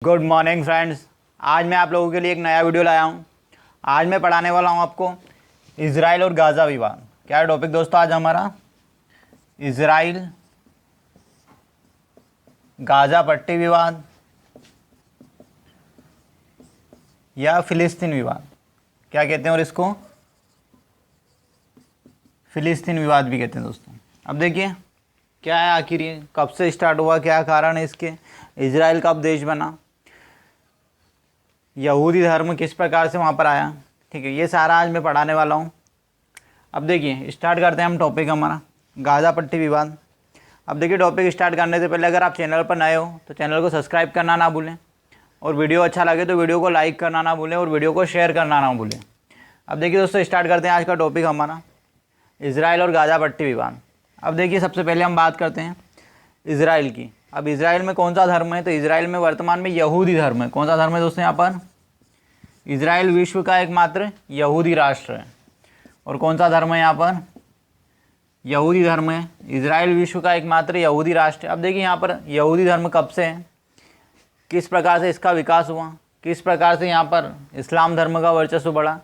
Good morning friends. आज मैं आप लोगों के लिए एक नया वीडियो लाया हूँ। आज मैं पढ़ाने वाला हूँ आपको इज़राइल और गाज़ा विवाद। क्या है टॉपिक दोस्तों आज हमारा? इज़राइल गाज़ा पट्टी विवाद या फ़िलिस्तीन विवाद। क्या कहते हैं और इसको फ़िलिस्तीन विवाद भी कहते हैं दोस्तों। अब देखिए क्या है आखिर ये कब से स्टार्ट हुआ, क्या कारण है इसके, इज़राइल कब देश बना, यहूदी धर्म किस प्रकार से वहाँ पर आया। ठीक है, ये सारा आज मैं पढ़ाने वाला हूँ। अब देखिए स्टार्ट करते हैं हम टॉपिक हमारा गाज़ा पट्टी विवाद। अब देखिए टॉपिक स्टार्ट करने से पहले अगर आप चैनल पर नए हो तो चैनल को सब्सक्राइब करना ना भूलें, और वीडियो अच्छा लगे तो वीडियो को लाइक करना ना भूलें, और वीडियो को शेयर करना ना भूलें। अब देखिए दोस्तों स्टार्ट करते हैं आज का टॉपिक हमारा इज़राइल और गाज़ा पट्टी विवाद। अब देखिए सबसे पहले हम बात करते हैं इज़राइल की। अब इज़राइल में कौन सा धर्म है? तो इज़राइल में वर्तमान में यहूदी धर्म है। कौन सा धर्म है दोस्तों यहाँ पर? इज़राइल विश्व का एकमात्र यहूदी राष्ट्र है। और कौन सा धर्म है यहाँ पर? यहूदी धर्म है। इज़राइल विश्व का एकमात्र यहूदी राष्ट्र है। अब देखिए यहाँ पर यहूदी धर्म कब से है, किस प्रकार से इसका विकास हुआ, किस प्रकार से यहाँ पर इस्लाम धर्म का वर्चस्व बढ़ा,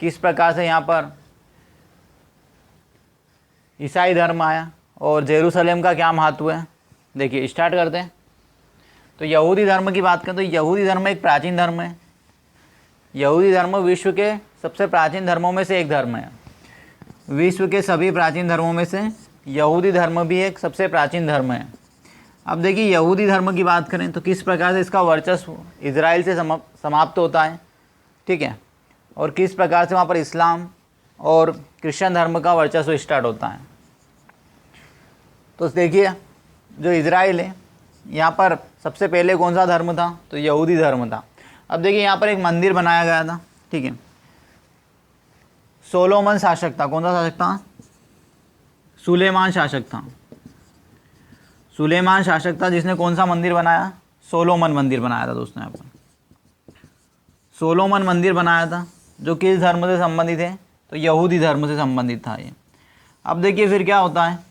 किस प्रकार से यहाँ पर ईसाई धर्म आया, और जेरूसलेम का क्या महत्व है। देखिए स्टार्ट करते हैं। तो यहूदी धर्म की बात करें तो यहूदी धर्म एक प्राचीन धर्म है। यहूदी धर्म विश्व के सबसे प्राचीन धर्मों में से एक धर्म है। विश्व के सभी प्राचीन धर्मों में से यहूदी धर्म भी एक सबसे प्राचीन धर्म है। अब देखिए यहूदी धर्म की बात करें तो किस प्रकार से इसका वर्चस्व इज़राइल से समाप्त होता है, ठीक है, और किस प्रकार से वहाँ पर इस्लाम और क्रिश्चियन धर्म का वर्चस्व स्टार्ट होता है। तो देखिए जो इज़राइल है यहाँ पर सबसे पहले कौन सा धर्म था? तो यहूदी धर्म था। अब देखिए यहाँ पर एक मंदिर बनाया गया था, ठीक है। सोलोमन शासक था। कौन सा शासक था? सुलेमान शासक था। सुलेमान शासक था जिसने कौन सा मंदिर बनाया? सोलोमन मंदिर बनाया था दोस्तों। यहाँ पर सोलोमन मंदिर बनाया था जो किस धर्म से संबंधित है? तो यहूदी धर्म से संबंधित था ये। अब देखिए फिर क्या होता है,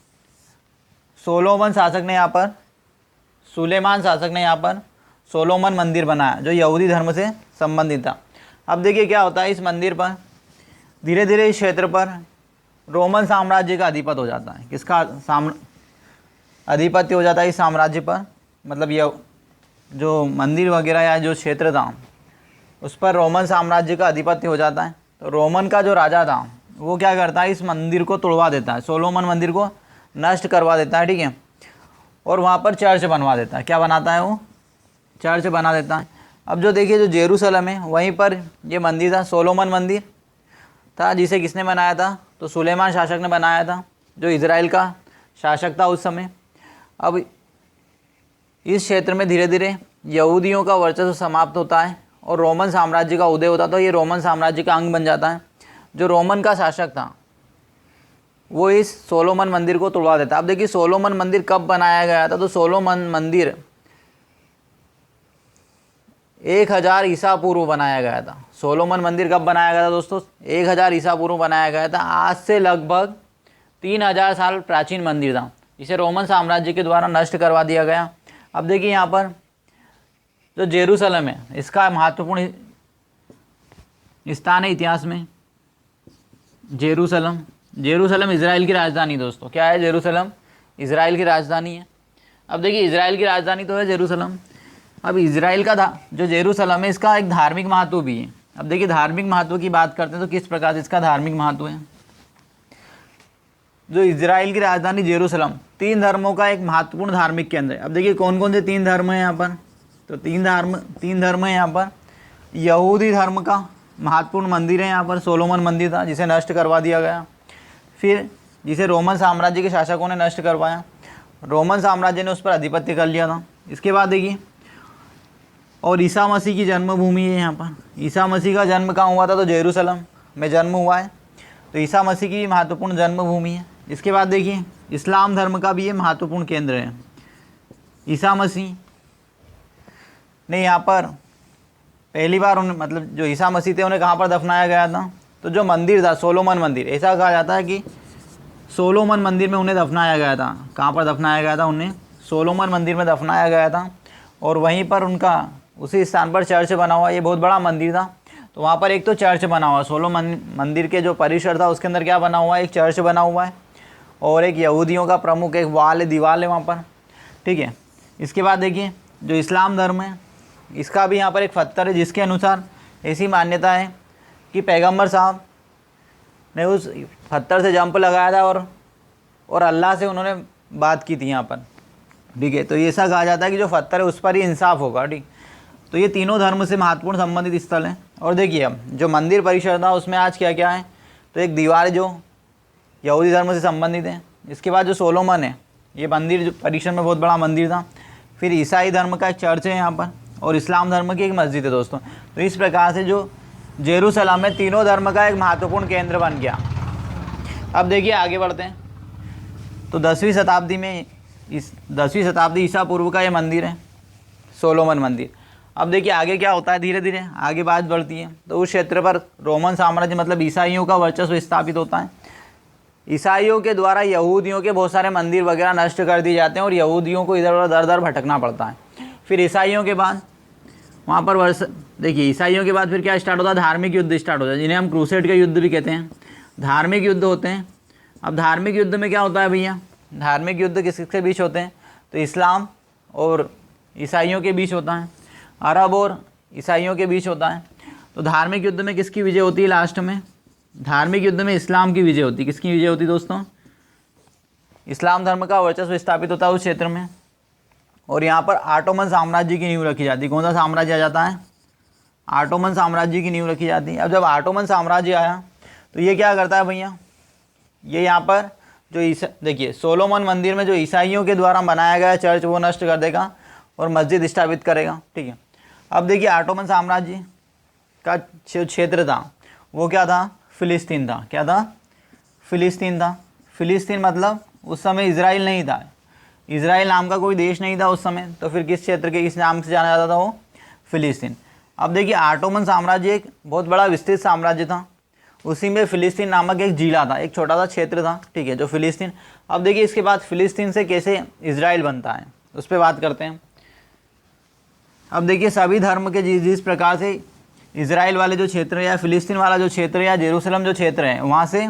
सोलोमन शासक ने यहाँ पर सुलेमान शासक ने यहाँ पर सोलोमन मंदिर बनाया जो यहूदी धर्म से संबंधित था। अब देखिए क्या होता है, इस मंदिर पर धीरे धीरे इस क्षेत्र पर रोमन साम्राज्य का अधिपत्य हो जाता है। किसका अधिपत्य हो जाता है इस साम्राज्य पर? मतलब यह जो मंदिर वगैरह या जो क्षेत्र था उस पर रोमन साम्राज्य का अधिपत्य हो जाता है। तो रोमन का जो राजा था वो क्या करता है, इस मंदिर को तोड़वा देता है, सोलोमन मंदिर को नष्ट करवा देता है, ठीक है, और वहाँ पर चर्च बनवा देता है। क्या बनाता है वो? चर्च बना देता है। अब जो देखिए जो जेरूसलम है वहीं पर ये मंदिर था, सोलोमन मंदिर था, जिसे किसने बनाया था? तो सुलेमान शासक ने बनाया था जो इज़राइल का शासक था उस समय। अब इस क्षेत्र में धीरे धीरे यहूदियों का वर्चस्व समाप्त होता है और रोमन साम्राज्य का उदय होता है। तो ये रोमन साम्राज्य का अंग बन जाता है। जो रोमन का शासक था वो इस सोलोमन मंदिर को तोड़वा देता है। अब देखिए सोलोमन मंदिर कब बनाया गया था? तो सोलोमन मंदिर 1000 ईसा पूर्व बनाया गया था। सोलोमन मंदिर कब बनाया गया था दोस्तों? 1000 ईसा पूर्व बनाया गया था। आज से लगभग 3000 साल प्राचीन मंदिर था, इसे रोमन साम्राज्य के द्वारा नष्ट करवा दिया गया। अब देखिए यहाँ पर जो जेरूसलम है इसका महत्वपूर्ण स्थान है इतिहास में। जेरूसलम इज़राइल की राजधानी दोस्तों। क्या है? जेरूसलम इज़राइल की राजधानी है। अब देखिए इज़राइल की राजधानी तो है जेरूसलम। अब इज़राइल का जो जेरूसलम है इसका एक धार्मिक महत्व भी है। अब देखिए धार्मिक महत्व की बात करते हैं तो किस प्रकार से इसका धार्मिक महत्व है। जो इज़राइल की राजधानी जेरूसलम 3 धर्मों का एक महत्वपूर्ण धार्मिक केंद्र है। अब देखिए कौन कौन से 3 धर्म हैं यहाँ पर? तो तीन धर्म है यहाँ पर। यहूदी धर्म का महत्वपूर्ण मंदिर है यहाँ पर, सोलोमन मंदिर था जिसे नष्ट करवा दिया गया। फिर जिसे रोमन साम्राज्य के शासकों ने नष्ट करवाया, रोमन साम्राज्य ने उस पर अधिपत्य कर लिया था। इसके बाद देखिए और ईसा मसीह की जन्मभूमि है यहाँ पर। ईसा मसीह का जन्म कहाँ हुआ था? तो जेरूसलम में जन्म हुआ है। तो ईसा मसीह की महत्वपूर्ण जन्मभूमि है। इसके बाद देखिए इस्लाम धर्म का भी ये महत्वपूर्ण केंद्र है। ईसा मसीह ने यहाँ पर पहली बार मतलब जो ईसा मसीह थे उन्हें कहाँ पर दफनाया गया था? तो जो मंदिर था सोलोमन मंदिर, ऐसा कहा जाता है कि सोलोमन मंदिर में उन्हें दफनाया गया था। कहाँ पर दफनाया गया था? उन्हें सोलोमन मंदिर में दफनाया गया था, और वहीं पर उनका उसी स्थान पर चर्च बना हुआ, ये बहुत बड़ा मंदिर था। तो वहाँ पर एक तो चर्च बना हुआ, सोलो मंदिर के जो परिसर था उसके अंदर क्या बना हुआ है, एक चर्च बना हुआ है और एक यहूदियों का प्रमुख एक वाल है, दीवार है वहाँ पर, ठीक है। इसके बाद देखिए जो इस्लाम धर्म है इसका भी यहाँ पर एक पत्थर है, जिसके अनुसार ऐसी मान्यता है कि पैगंबर साहब ने उस पत्थर से जंप लगाया था और अल्लाह से उन्होंने बात की थी यहाँ पर, ठीक है। तो ये ऐसा कहा जाता है कि जो पत्थर है उस पर ही इंसाफ होगा, ठीक। तो ये तीनों धर्म से महत्वपूर्ण संबंधित स्थल हैं। और देखिए अब जो मंदिर परिसर था उसमें आज क्या क्या है, तो एक दीवार जो यहूदी धर्म से संबंधित है। इसके बाद जो सोलोमन है, ये मंदिर जो परिसर में बहुत बड़ा मंदिर था। फिर ईसाई धर्म का एक चर्च है यहाँ पर और इस्लाम धर्म की एक मस्जिद है दोस्तों। तो इस प्रकार से जो जेरूसलम में तीनों धर्म का एक महत्वपूर्ण केंद्र बन गया। अब देखिए आगे बढ़ते हैं। तो 10वीं शताब्दी ईसा पूर्व का ये मंदिर है, सोलोमन मंदिर। अब देखिए आगे क्या होता है, धीरे धीरे आगे बात बढ़ती है। तो उस क्षेत्र पर रोमन साम्राज्य मतलब ईसाइयों का वर्चस्व स्थापित होता है। ईसाइयों के द्वारा यहूदियों के बहुत सारे मंदिर वगैरह नष्ट कर दिए जाते हैं और यहूदियों को इधर उधर दर दर भटकना पड़ता है। फिर ईसाइयों के बाद वहाँ पर देखिए ईसाइयों के बाद फिर क्या स्टार्ट होता है, धार्मिक युद्ध स्टार्ट होता है, जिन्हें हम क्रूसेड के युद्ध भी कहते हैं। धार्मिक युद्ध होते हैं। अब धार्मिक युद्ध में क्या होता है भैया, धार्मिक युद्ध किसके बीच होते हैं, तो इस्लाम और ईसाइयों के बीच होता है, अरब और ईसाइयों के बीच होता है। तो धार्मिक युद्ध में किसकी विजय होती है लास्ट में, धार्मिक युद्ध में इस्लाम की विजय होती है। किसकी विजय होती है दोस्तों, इस्लाम धर्म का वर्चस्व स्थापित होता है उस क्षेत्र में। और यहाँ पर ऑटोमन साम्राज्य की नींव रखी जाती है। कौन सा साम्राज्य आ जाता है, ऑटोमन साम्राज्य की नींव रखी जाती है। अब जब ऑटोमन साम्राज्य आया तो ये क्या करता है भैया, ये यहाँ पर जो देखिए सोलोमन मंदिर में जो ईसाइयों के द्वारा बनाया गया चर्च वो नष्ट कर देगा और मस्जिद स्थापित करेगा, ठीक है। अब देखिए ऑटोमन साम्राज्य का जो क्षेत्र था वो क्या था, फिलिस्तीन था। क्या था, फिलिस्तीन था। फिलिस्तीन मतलब उस समय इजराइल नहीं था, इजराइल नाम का कोई देश नहीं था उस समय। तो फिर किस क्षेत्र के किस नाम से जाना जाता था, वो फिलिस्तीन। अब देखिए ऑटोमन साम्राज्य एक बहुत बड़ा विस्तृत साम्राज्य था, उसी में फिलिस्तीन नामक एक जिला था, एक छोटा सा क्षेत्र था, ठीक है, जो फिलिस्तीन। अब देखिए इसके बाद फिलिस्तीन से कैसे इजराइल बनता है उस पर बात करते हैं। अब देखिए सभी धर्म के जिस प्रकार से इजराइल वाले जो क्षेत्र है या फिलिस्तीन वाला जो क्षेत्र है या जेरूसलम जो क्षेत्र है वहाँ से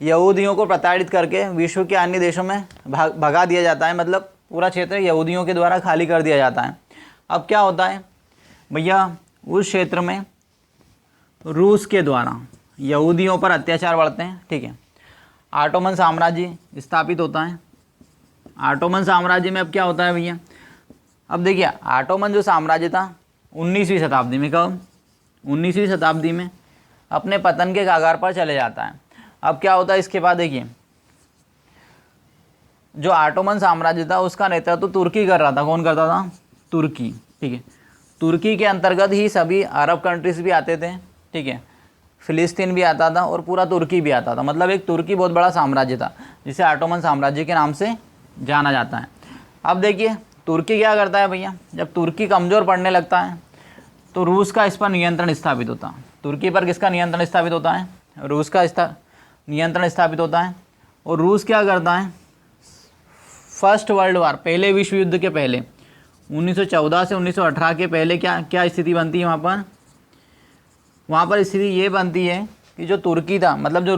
यहूदियों को प्रताड़ित करके विश्व के अन्य देशों में भगा दिया जाता है, मतलब पूरा क्षेत्र यहूदियों के द्वारा खाली कर दिया जाता है। अब क्या होता है भैया, उस क्षेत्र में रूस के द्वारा यहूदियों पर अत्याचार बढ़ते हैं, ठीक है। ऑटोमन साम्राज्य स्थापित होता है। ऑटोमन साम्राज्य में अब क्या होता है भैया, अब देखिए ऑटोमन जो साम्राज्य था 19वीं शताब्दी में, कब, 19वीं शताब्दी में अपने पतन के कगार पर चले जाता है। अब क्या होता है इसके बाद, देखिए जो ऑटोमन साम्राज्य था उसका नेतृत्व तुर्की कर रहा था। कौन करता था, तुर्की, ठीक है। तुर्की के अंतर्गत ही सभी अरब कंट्रीज भी आते थे, ठीक है, फिलिस्तीन भी आता था और पूरा तुर्की भी आता था। मतलब एक तुर्की बहुत बड़ा साम्राज्य था जिसे ऑटोमन साम्राज्य के नाम से जाना जाता है। अब देखिए तुर्की क्या करता है भैया, जब तुर्की कमज़ोर पड़ने लगता है तो रूस का इस पर नियंत्रण स्थापित होता है। तुर्की पर किसका नियंत्रण स्थापित होता है, रूस का नियंत्रण स्थापित होता है। और रूस क्या करता है, फर्स्ट वर्ल्ड वार, पहले विश्व युद्ध के पहले 1914 से 1918 के पहले क्या स्थिति बनती है वहाँ पर स्थिति ये बनती है कि जो तुर्की था, मतलब जो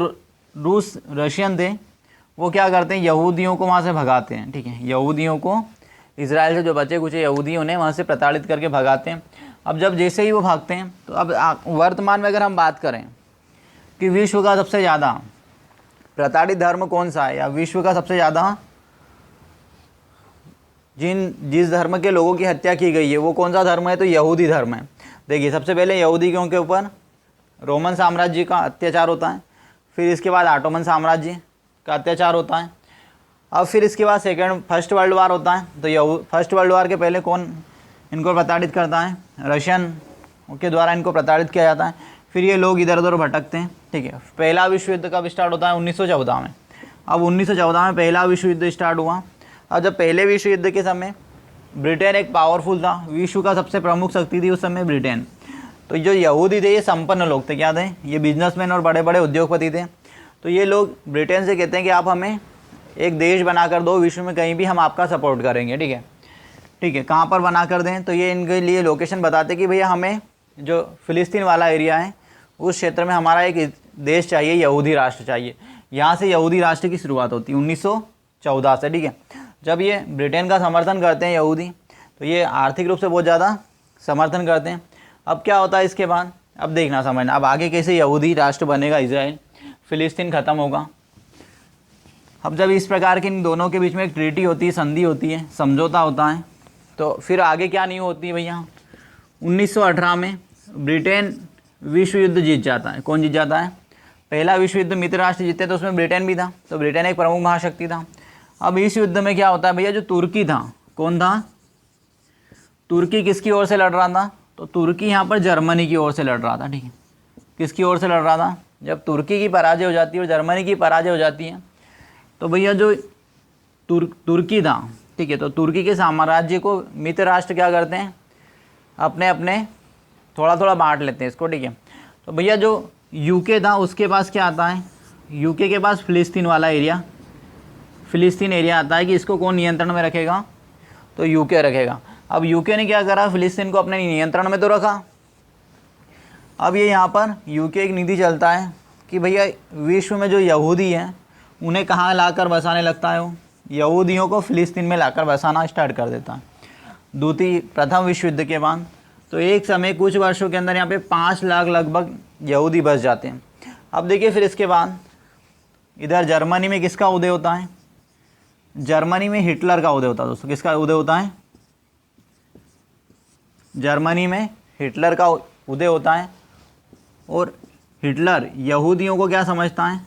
रूस रशियन थे, वो क्या करते हैं, यहूदियों को वहाँ से भगाते हैं, ठीक है। यहूदियों को, इजराइल से जो बचे कुछ यहूदियों ने वहाँ से प्रताड़ित करके भगाते हैं। अब जब जैसे ही वो भागते हैं तो अब वर्तमान में अगर हम बात करें कि विश्व का सबसे ज़्यादा प्रताड़ित धर्म कौन सा है, या विश्व का सबसे ज़्यादा जिस धर्म के लोगों की हत्या की गई है वो कौन सा धर्म है, तो यहूदी धर्म है। देखिए सबसे पहले यहूदियों के ऊपर रोमन साम्राज्य का अत्याचार होता है, फिर इसके बाद ऑटोमन साम्राज्य का अत्याचार होता है, अब फिर इसके बाद फर्स्ट वर्ल्ड वार होता है। तो फर्स्ट वर्ल्ड वार के पहले कौन इनको प्रताड़ित करता है, रशियन के द्वारा इनको प्रताड़ित किया जाता है। फिर ये लोग इधर उधर भटकते हैं, ठीक है। पहला विश्व युद्ध कब स्टार्ट होता है, 1914 में। अब 1914 में पहला विश्व युद्ध स्टार्ट हुआ। अब जब पहले विश्व युद्ध के समय ब्रिटेन एक पावरफुल था, विश्व का सबसे प्रमुख शक्ति थी उस समय ब्रिटेन। तो जो यहूदी थे ये संपन्न लोग थे, क्या थे, ये बिजनेसमैन और बड़े बड़े उद्योगपति थे। तो ये लोग ब्रिटेन से कहते हैं कि आप हमें एक देश बनाकर दो विश्व में, कहीं भी हम आपका सपोर्ट करेंगे, ठीक है। ठीक है, कहाँ पर बना कर दें, तो ये इनके लिए लोकेशन बताते कि भैया हमें जो फ़िलिस्तीन वाला एरिया है उस क्षेत्र में हमारा एक देश चाहिए, यहूदी राष्ट्र चाहिए। यहाँ से यहूदी राष्ट्र की शुरुआत होती है 1914 से। ठीक है, जब ये ब्रिटेन का समर्थन करते हैं यहूदी, तो ये आर्थिक रूप से बहुत ज़्यादा समर्थन करते हैं। अब क्या होता है इसके बाद, अब देखना समझना, अब आगे कैसे यहूदी राष्ट्र बनेगा इजराइल, फ़िलिस्तीन ख़त्म होगा। अब जब इस प्रकार के इन दोनों के बीच में एक ट्रीटी होती है, संधि होती है, समझौता होता है, तो फिर आगे क्या नहीं होती है भैया। 1918 में ब्रिटेन विश्व युद्ध जीत जाता है। कौन जीत जाता है? पहला विश्व युद्ध मित्र राष्ट्र जीते, तो उसमें ब्रिटेन भी था, तो ब्रिटेन एक प्रमुख महाशक्ति था। अब इस युद्ध में क्या होता है भैया, जो तुर्की था, कौन था? तुर्की किसकी ओर से लड़ रहा था? तो तुर्की यहाँ पर जर्मनी की ओर से लड़ रहा था। ठीक है, किसकी ओर से लड़ रहा था? जब तुर्की की पराजय हो जाती है और जर्मनी की पराजय हो जाती है, तो भैया जो तुर्की था, ठीक है, तो तुर्की के साम्राज्य को मित्र राष्ट्र क्या करते हैं, अपने अपने थोड़ा थोड़ा बांट लेते हैं इसको। ठीक है, तो भैया जो यूके था उसके पास क्या आता है, यूके के पास फ़िलिस्तीन वाला एरिया, फ़िलिस्तीन एरिया आता है कि इसको कौन नियंत्रण में रखेगा, तो यूके रखेगा। अब यूके ने क्या करा, फ़िलिस्तीन को अपने नियंत्रण में तो रखा। अब ये यहाँ पर यूके एक नीति चलता है कि भैया विश्व में जो यहूदी हैं उन्हें कहाँ लाकर बसाने लगता है, वो यहूदियों को फ़िलिस्तीन में लाकर बसाना स्टार्ट कर देता है। प्रथम विश्व युद्ध के बाद तो एक समय कुछ वर्षों के अंदर यहाँ पे 5 लाख लगभग यहूदी बस जाते हैं। अब देखिए फिर इसके बाद इधर जर्मनी में किसका उदय होता है, जर्मनी में हिटलर का उदय होता है। दोस्तों किसका उदय होता है, जर्मनी में हिटलर का उदय होता है। और हिटलर यहूदियों को क्या समझता है,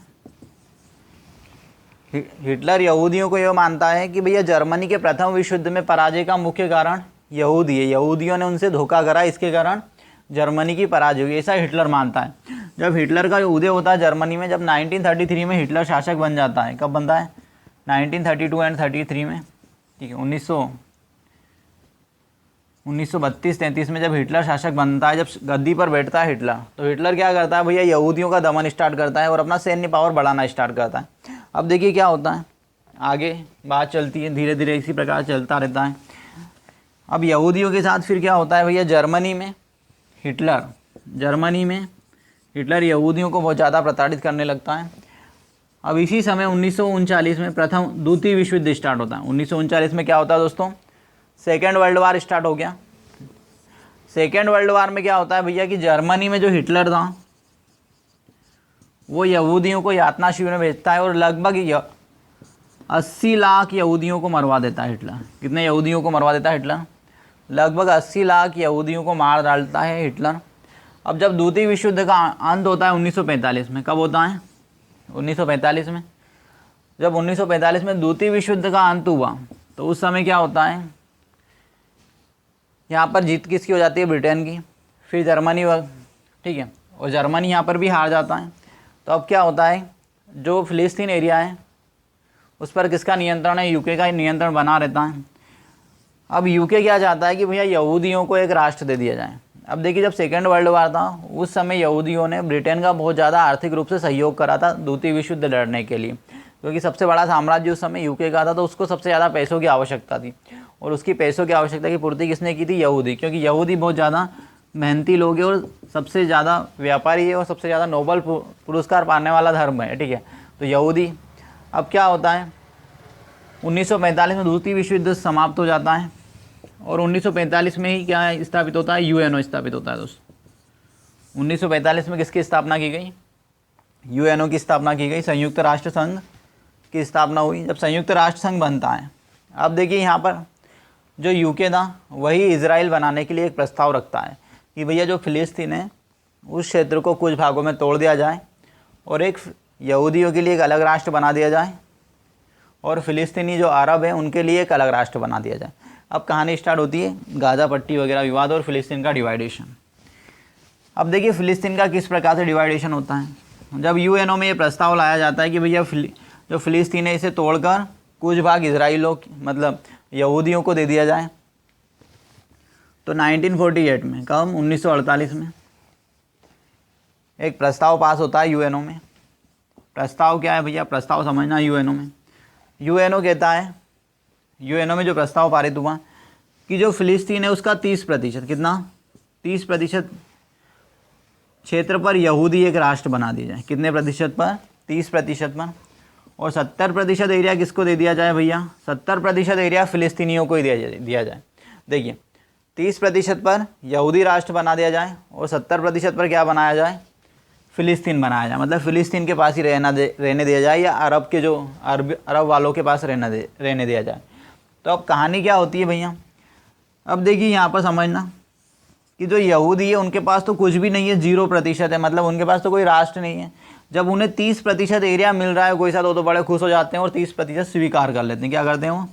हिटलर यहूदियों को यह मानता है कि भैया जर्मनी के प्रथम विश्व युद्ध में पराजय का मुख्य कारण यहूदी है, यहूदियों ने उनसे धोखा करा, इसके कारण जर्मनी की पराजय हुई, ऐसा हिटलर मानता है। जब हिटलर का उदय होता है जर्मनी में, जब 1933 में हिटलर शासक बन जाता है, कब बनता है, 1932 एंड 33 में। ठीक है, 1932-33 में जब हिटलर शासक बनता है, जब गद्दी पर बैठता है हिटलर, तो हिटलर क्या करता है भैया, यहूदियों का दमन स्टार्ट करता है और अपना सैन्य पावर बढ़ाना स्टार्ट करता है। अब देखिए क्या होता है, आगे बात चलती है, धीरे धीरे इसी प्रकार चलता रहता है। अब यहूदियों के साथ फिर क्या होता है भैया, जर्मनी में हिटलर यहूदियों को बहुत ज़्यादा प्रताड़ित करने लगता है। अब इसी समय 1939 में द्वितीय विश्व युद्ध स्टार्ट होता है। 1939 में क्या होता है दोस्तों, सेकेंड वर्ल्ड वार स्टार्ट हो गया। सेकेंड वर्ल्ड वार में क्या होता है भैया कि जर्मनी में जो हिटलर था वो यहूदियों को यातना शिविर में भेजता है और लगभग 80 लाख यहूदियों को मरवा देता है हिटलर। कितने यहूदियों को मरवा देता है हिटलर? लगभग 80 लाख यहूदियों को मार डालता है हिटलर। अब जब द्वितीय विश्व युद्ध का अंत होता है 1945 में, कब होता है, 1945 में, जब 1945 में द्वितीय विश्व युद्ध का अंत हुआ, तो उस समय क्या होता है, यहाँ पर जीत किसकी हो जाती है, ब्रिटेन की, फिर जर्मनी, ठीक है, और जर्मनी यहाँ पर भी हार जाता है। तो अब क्या होता है, जो फ़िलिस्तीन एरिया है उस पर किसका नियंत्रण है, यूके का नियंत्रण बना रहता है। अब यूके क्या चाहता है कि भैया यहूदियों को एक राष्ट्र दे दिया जाए। अब देखिए जब सेकेंड वर्ल्ड वार था उस समय यहूदियों ने ब्रिटेन का बहुत ज़्यादा आर्थिक रूप से सहयोग करा था द्वितीय विश्व युद्ध लड़ने के लिए, क्योंकि सबसे बड़ा साम्राज्य उस समय यूके का था, तो उसको सबसे ज़्यादा पैसों की आवश्यकता थी। और उसकी पैसों की आवश्यकता की पूर्ति किसने की थी, यहूदी, क्योंकि यहूदी बहुत ज़्यादा मेहनती लोग हैं और सबसे ज़्यादा व्यापारी है और सबसे ज़्यादा नोबल पुरस्कार पाने वाला धर्म है। ठीक है, तो यहूदी। अब क्या होता है, 1945 में द्वितीय विश्व युद्ध समाप्त हो जाता है और 1945 में ही क्या स्थापित होता है, यूएनओ स्थापित होता है दोस्तों। 1945 में किसकी स्थापना की गई, यूएनओ की स्थापना की गई, संयुक्त राष्ट्र संघ की स्थापना हुई। जब संयुक्त राष्ट्र संघ बनता है, अब देखिए यहाँ पर जो यूके था वही इजराइल बनाने के लिए एक प्रस्ताव रखता है कि भैया जो फ़िलिस्तीन है उस क्षेत्र को कुछ भागों में तोड़ दिया जाए और एक यहूदियों के लिए एक अलग राष्ट्र बना दिया जाए और फ़िलिस्तीनी जो अरब हैं उनके लिए एक अलग राष्ट्र बना दिया जाए। अब कहानी स्टार्ट होती है गाज़ा पट्टी वगैरह विवाद और फ़िलिस्तीन का डिवाइडेशन। अब देखिए फ़िलिस्तीन का किस प्रकार से डिवाइडेशन होता है। जब यूएनओ में ये प्रस्ताव लाया जाता है कि भैया जो फ़िलिस्तीन है इसे तोड़कर कुछ भाग इसराइलों मतलब यहूदियों को दे दिया जाए, तो 1948 में, कब, 1948 में एक प्रस्ताव पास होता है यूएनओ में। प्रस्ताव क्या है भैया, प्रस्ताव समझना। यूएनओ में यूएनओ कहता है, यूएनओ में जो प्रस्ताव पारित हुआ कि जो फ़िलिस्तीन है उसका 30%, कितना 30% क्षेत्र पर यहूदी एक राष्ट्र बना दिया जाए। कितने प्रतिशत पर? 30% पर। और 70% एरिया किसको दे दिया जाए भैया? 70% एरिया फ़िलिस्तीनियों को ही दिया जाए। देखिए 30% पर यहूदी राष्ट्र बना दिया जाए और 70% पर क्या बनाया जाए? फ़िलिस्तीन बनाया जाए। मतलब फ़िलिस्तीन के पास ही रहने दिया जाए, या अरब के जो अरब वालों के पास रहने दिया जाए। तो अब कहानी क्या होती है भैया? अब देखिए यहाँ पर समझना कि जो यहूदी है उनके पास तो कुछ भी नहीं है, 0% है, मतलब उनके पास तो कोई राष्ट्र नहीं है। जब उन्हें 30% एरिया मिल रहा है कोई सा, तो बड़े खुश हो जाते हैं और 30% स्वीकार कर लेते हैं। क्या करते हैं वो?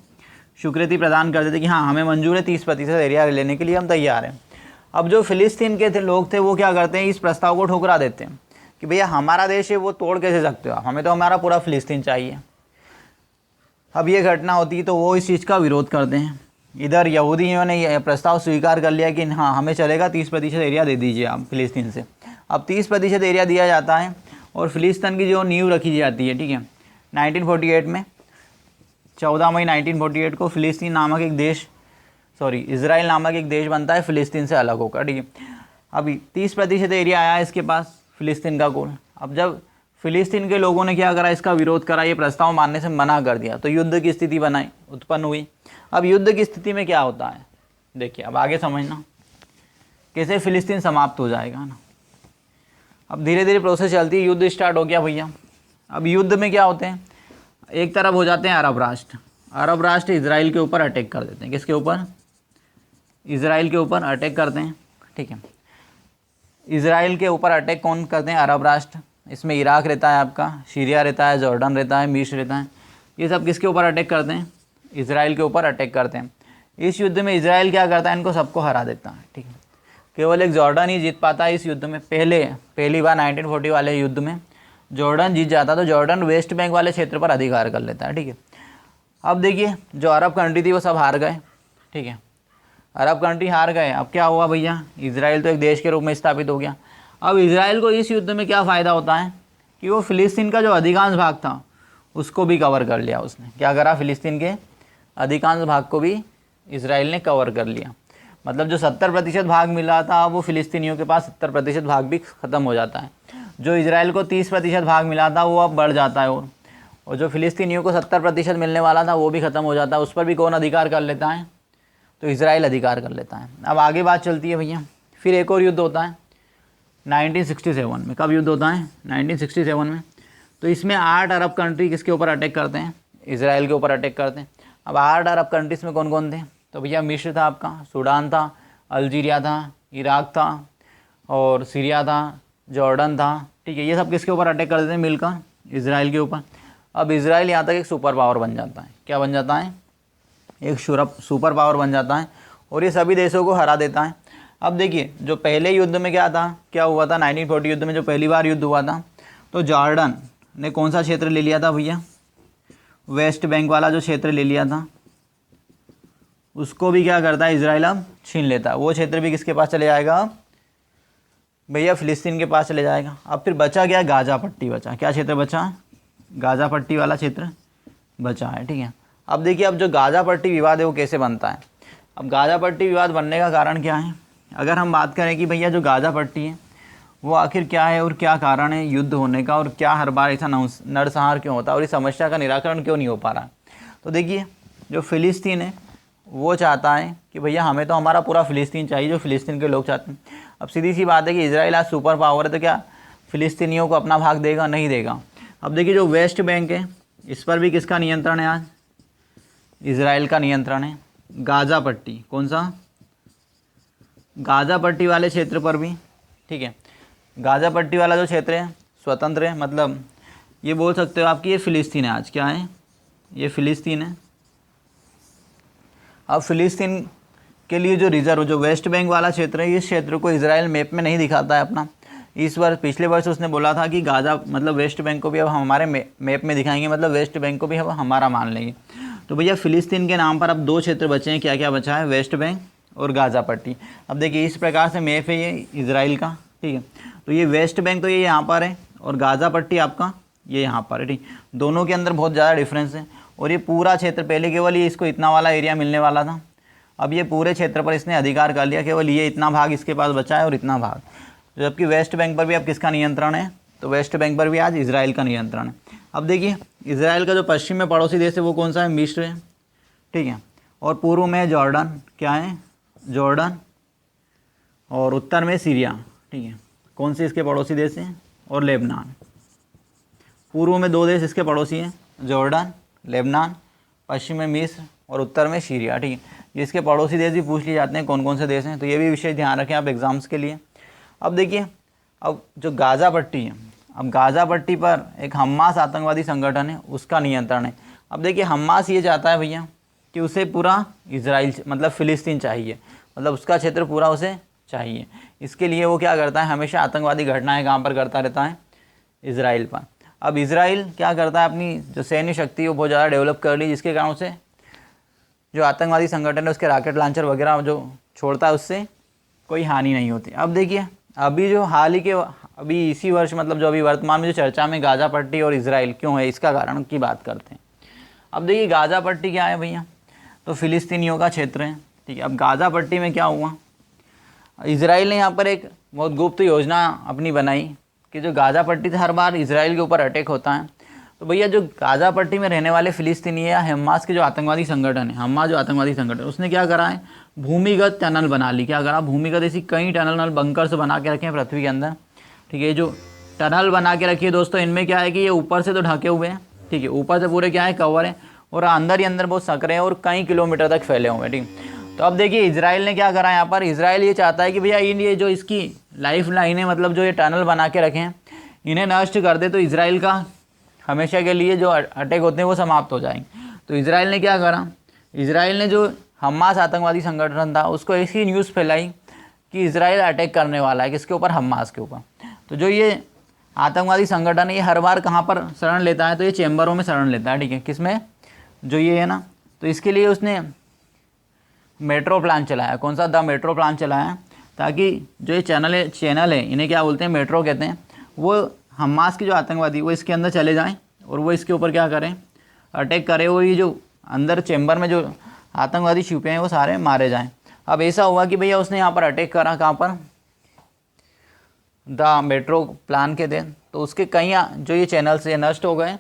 स्वीकृति प्रदान कर देते हैं कि हाँ हमें मंजूर है, 30% एरिया लेने के लिए हम तैयार हैं। अब जो फ़िलिस्तीन के लोग थे वो क्या करते हैं? इस प्रस्ताव को ठुकरा देते हैं कि भैया हमारा देश है, वो तोड़ कैसे सकते हो आप, हमें तो हमारा पूरा फ़िलिस्तीन चाहिए। अब ये घटना होती है तो वो इस चीज़ का विरोध करते हैं। इधर यहूदियों ने यह प्रस्ताव स्वीकार कर लिया कि हाँ हमें चलेगा, 30% एरिया दे दीजिए आप फ़िलिस्तीन से। अब 30% एरिया दिया जाता है और फ़िलिस्तीन की जो नींव रखी जाती है, ठीक है, 1948 में 14 मई 1948 को फ़िलिस्तीन नामक एक देश, इज़राइल नामक एक देश बनता है फ़िलिस्तीन से अलग होकर, ठीक है। अभी 30% एरिया आया इसके पास फ़िलिस्तीन का कुल। अब जब फ़िलिस्तीन के लोगों ने क्या करा? इसका विरोध करा, ये प्रस्ताव मानने से मना कर दिया, तो युद्ध की स्थिति उत्पन्न हुई। अब युद्ध की स्थिति में क्या होता है देखिए, अब आगे समझना कैसे फ़िलिस्तीन समाप्त हो जाएगा ना। अब धीरे धीरे प्रोसेस चलती है, युद्ध स्टार्ट हो गया भैया। अब युद्ध में क्या होते हैं? एक तरफ हो जाते हैं अरब राष्ट्र। अरब राष्ट्र इजराइल के ऊपर अटैक कर देते हैं। किसके ऊपर? इजराइल के ऊपर अटैक करते हैं, ठीक है। इजराइल के ऊपर अटैक कौन करते हैं? अरब राष्ट्र। इसमें इराक रहता है आपका, सीरिया रहता है, जॉर्डन रहता है, मिस्र रहता है। ये सब किसके ऊपर अटैक करते हैं? इजराइल के ऊपर अटैक करते हैं। इस युद्ध में इजराइल क्या करता है? इनको सबको हरा देता है, ठीक है। केवल एक जॉर्डन ही जीत पाता है इस युद्ध में। पहली बार 1940 वाले युद्ध में जॉर्डन जीत जाता, तो जॉर्डन वेस्ट बैंक वाले क्षेत्र पर अधिकार कर लेता है, ठीक है। अब देखिए जो अरब कंट्री थी वो सब हार गए, ठीक है। अरब कंट्री हार गए। अब क्या हुआ भैया? इजराइल तो एक देश के रूप में स्थापित हो गया। अब इजराइल को इस युद्ध में क्या फ़ायदा होता है कि वो फ़िलिस्तीन का जो अधिकांश भाग था उसको भी कवर कर लिया उसने। क्या करा? फ़िलिस्तीन के अधिकांश भाग को भी इजराइल ने कवर कर लिया। मतलब जो 70% भाग मिला था वो फ़िलिस्तीनियों के पास 70% भाग भी ख़त्म हो जाता है। जो इजराइल को 30% भाग मिला था वो अब बढ़ जाता है, और जो फ़िलिस्तीनियों को 70% मिलने वाला था वो भी ख़त्म हो जाता है। उस पर भी कौन अधिकार कर लेता है? तो इजराइल अधिकार कर लेता है। अब आगे बात चलती है भैया, फिर एक और युद्ध होता है 1967 में। कब युद्ध होता है? 1967 में। तो इसमें 8 अरब कंट्री किसके ऊपर अटैक करते हैं? इजराइल के ऊपर अटैक करते हैं। अब 8 अरब कंट्रीज़ में कौन कौन थे? तो भैया मिस्र था आपका, सूडान था, अल्जीरिया था, इराक था, और सीरिया था, जॉर्डन था, ठीक है। ये सब किसके ऊपर अटैक कर देते हैं? मिलकर इजराइल के ऊपर। अब इजराइल यहाँ तक एक सुपर पावर बन जाता है। क्या बन जाता है? एक सुपर पावर बन जाता है और ये सभी देशों को हरा देता है। अब देखिए जो पहले युद्ध में क्या हुआ था 1940 युद्ध में जो पहली बार युद्ध हुआ था, तो जॉर्डन ने कौन सा क्षेत्र ले लिया था भैया? वेस्ट बैंक वाला जो क्षेत्र ले लिया था उसको भी क्या करता है? इजराइल अब छीन लेता है। वो क्षेत्र भी किसके पास चले जाएगा भैया? फ़िलिस्तीन के पास चले जाएगा। अब फिर बचा क्या? गाज़ा पट्टी बचा। क्या क्षेत्र बचा? गाज़ा पट्टी वाला क्षेत्र बचा है, ठीक है। अब देखिए अब जो गाज़ा पट्टी विवाद है वो कैसे बनता है। अब गाज़ा पट्टी विवाद बनने का कारण क्या है? अगर हम बात करें कि भैया जो गाज़ा पट्टी है वो आखिर क्या है और क्या कारण है युद्ध होने का, और क्या हर बार ऐसा नरसंहार क्यों होता है, और इस समस्या का निराकरण क्यों नहीं हो पा रहा। तो देखिए जो फ़िलिस्तीन है वो चाहता है कि भैया हमें तो हमारा पूरा फ़िलिस्तीन चाहिए, जो फ़िलिस्तीन के लोग चाहते हैं। अब सीधी सी बात है कि इजराइल आज सुपर पावर है, तो क्या फ़िलिस्तीनियों को अपना भाग देगा? नहीं देगा। अब देखिए जो वेस्ट बैंक है इस पर भी किसका नियंत्रण है? आज इजराइल का नियंत्रण है। गाज़ा पट्टी, कौन सा? गाज़ा पट्टी वाले क्षेत्र पर भी, ठीक है। गाज़ा पट्टी वाला जो क्षेत्र है स्वतंत्र है, मतलब ये बोल सकते हो आपकी ये फ़िलिस्तीन है। आज क्या है? ये फ़िलिस्तीन है। अब फ़िलिस्तीन के लिए जो रिजर्व, जो वेस्ट बैंक वाला क्षेत्र है, इस क्षेत्र को इजराइल मैप में नहीं दिखाता है अपना। इस बार पिछले वर्ष उसने बोला था कि गाज़ा मतलब वेस्ट बैंक को भी अब हमारे मैप में दिखाएंगे, मतलब वेस्ट बैंक को भी अब हमारा मान लेंगे। तो भैया फ़िलिस्तीन के नाम पर अब 2 क्षेत्र बचे हैं। क्या क्या बचा है? वेस्ट बैंक और गाज़ा पट्टी। अब देखिए इस प्रकार से मैप है ये इजराइल का, ठीक है। तो ये वेस्ट बैंक तो ये यहाँ पर है और गाज़ा पट्टी आपका ये यहाँ पर है, ठीक। दोनों के अंदर बहुत ज़्यादा डिफरेंस है। और ये पूरा क्षेत्र पहले केवल ये इसको इतना वाला एरिया मिलने वाला था, अब ये पूरे क्षेत्र पर इसने अधिकार कर लिया, केवल ये इतना भाग इसके पास बचा है और इतना भाग। जबकि वेस्ट बैंक पर भी अब किसका नियंत्रण है, तो वेस्ट बैंक पर भी आज इजराइल का नियंत्रण है। अब देखिए इजराइल का जो पश्चिम में पड़ोसी देश है वो कौन सा है, मिस्र है, ठीक है, और पूर्व में जॉर्डन, क्या है, जॉर्डन, और उत्तर में सीरिया, ठीक है, कौन से इसके पड़ोसी देश हैं, और लेबनान। पूर्व में 2 देश इसके पड़ोसी हैं, जॉर्डन, लेबनान, पश्चिम में मिस्र और उत्तर में सीरिया, ठीक है। ये इसके पड़ोसी देश भी पूछ लिए जाते हैं कौन कौन से देश हैं, तो ये भी विषय ध्यान रखें आप एग्जाम्स के लिए। अब देखिए अब जो गाज़ा पट्टी है, अब गाज़ा पट्टी पर एक हमास आतंकवादी संगठन है, उसका नियंत्रण है। अब देखिए हमास ये चाहता है भैया कि उसे पूरा इजराइल मतलब फ़िलिस्तीन चाहिए, मतलब उसका क्षेत्र पूरा उसे चाहिए। इसके लिए वो क्या करता है, हमेशा आतंकवादी घटनाएं कहाँ पर करता रहता है, इजराइल पर। अब इजराइल क्या करता है, अपनी जो सैन्य शक्ति वो बहुत ज़्यादा डेवलप कर ली, जिसके कारण उसे जो आतंकवादी संगठन है उसके रॉकेट लॉन्चर वगैरह जो छोड़ता है उससे कोई हानि नहीं होती। अब देखिए अभी जो हाल ही के अभी इसी वर्ष मतलब जो अभी वर्तमान में जो चर्चा में गाज़ा पट्टी और इजराइल क्यों है, इसका कारण की बात करते हैं। अब देखिए गाज़ा पट्टी क्या है भैया, तो फ़िलिस्तीनियों का क्षेत्र है, ठीक है। अब गाज़ा पट्टी में क्या हुआ, इजराइल ने यहाँ पर एक बहुत गुप्त योजना अपनी बनाई कि जो गाज़ा पट्टी से हर बार इजराइल के ऊपर अटैक होता है, तो भैया जो गाज़ा पट्टी में रहने वाले फ़िलिस्तीनी या हमास के जो आतंकवादी संगठन है, हमास जो आतंकवादी संगठन, उसने क्या करा है, भूमिगत टनल बना ली। क्या करा, भूमिगत ऐसी कई टनल बंकर से बना के रखे हैं पृथ्वी के अंदर, ठीक है। जो टनल बना के रखी है दोस्तों, इनमें क्या है कि ये ऊपर से तो ढके हुए हैं, ठीक है, ऊपर से पूरे क्या है कवर है, और अंदर ही अंदर बहुत सकरे हैं और कई किलोमीटर तक फैले हुए हैं, ठीक। तो अब देखिए इजराइल ने क्या करा यहाँ पर, इजराइल ये चाहता है कि भैया ये जो इसकी लाइफ लाइन है, मतलब जो ये टनल बना के रखे हैं, इन्हें नष्ट कर दे तो इजराइल का हमेशा के लिए जो अटैक होते हैं वो समाप्त हो जाएंगे। तो इजराइल ने क्या करा, इजराइल ने जो हमास आतंकवादी संगठन था उसको ऐसी न्यूज़ फैलाई कि इजराइल अटैक करने वाला है, किसके ऊपर, हमास के ऊपर। तो जो ये आतंकवादी संगठन है ये हर बार कहाँ पर शरण लेता है, तो ये चैम्बरों में शरण लेता है, ठीक है, किसमें, जो ये है ना। तो इसके लिए उसने मेट्रो प्लान चलाया, कौन सा, द मेट्रो प्लान चलाया, ताकि जो ये चैनल है इन्हें क्या बोलते हैं, मेट्रो कहते हैं, वो हमास के जो आतंकवादी वो इसके अंदर चले जाएं और वो इसके ऊपर क्या करें, अटैक करें, वो ये जो अंदर चैम्बर में जो आतंकवादी छुपे हैं वो सारे मारे जाएं। अब ऐसा हुआ कि भैया उसने यहाँ पर अटैक करा, कहाँ पर, द मेट्रो प्लान के दिन, तो उसके कई जो ये चैनल से नष्ट हो गए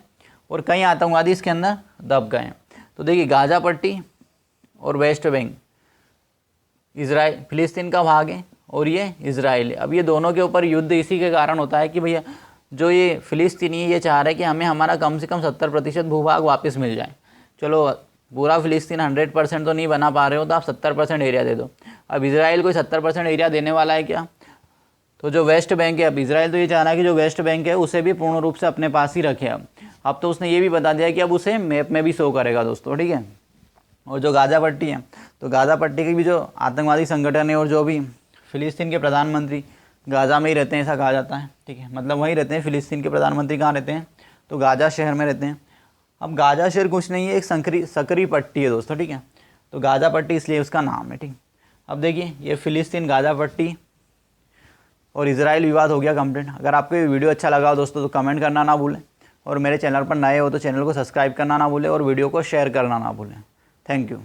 और कई आतंकवादी इसके अंदर दब गए। तो देखिए गाज़ा पट्टी और वेस्ट बैंक इजराइल फ़िलिस्तीन का भाग है और ये इजराइल है। अब ये दोनों के ऊपर युद्ध इसी के कारण होता है कि भैया जो ये फ़िलिस्तीनी ये चाह रहे हैं कि हमें हमारा कम से कम 70% भूभाग वापस मिल जाए। चलो पूरा फ़िलिस्तीन 100% तो नहीं बना पा रहे हो, तो आप 70% एरिया दे दो। अब इजराइल कोई 70% एरिया देने वाला है क्या, तो जो वेस्ट बैंक है, अब इजराइल तो ये चाह रहा है कि जो वेस्ट बैंक है उसे भी पूर्ण रूप से अपने पास ही रखे। अब तो उसने ये भी बता दिया कि अब उसे मैप में भी शो करेगा दोस्तों, ठीक है। और जो गाज़ा पट्टी है, तो गाज़ा पट्टी की भी जो आतंकवादी संगठन है और जो भी फ़िलिस्तीन के प्रधानमंत्री गाज़ा में ही रहते हैं, ऐसा कहा जाता है, ठीक है, मतलब वहीं रहते हैं। फ़िलिस्तीन के प्रधानमंत्री कहाँ रहते हैं, तो गाज़ा शहर में रहते हैं। अब गाज़ा शहर कुछ नहीं है, एक सकरी पट्टी है दोस्तों, ठीक है, तो गाज़ा पट्टी इसलिए उसका नाम है, ठीक। अब देखिए ये फ़िलिस्तीन, गाज़ा पट्टी और इजराइल विवाद हो गया कंप्लीट। अगर आपको ये वीडियो अच्छा लगा हो दोस्तों तो कमेंट करना ना भूलें, और मेरे चैनल पर नए हो तो चैनल को सब्सक्राइब करना ना भूलें और वीडियो को शेयर करना ना भूलें। Thank you.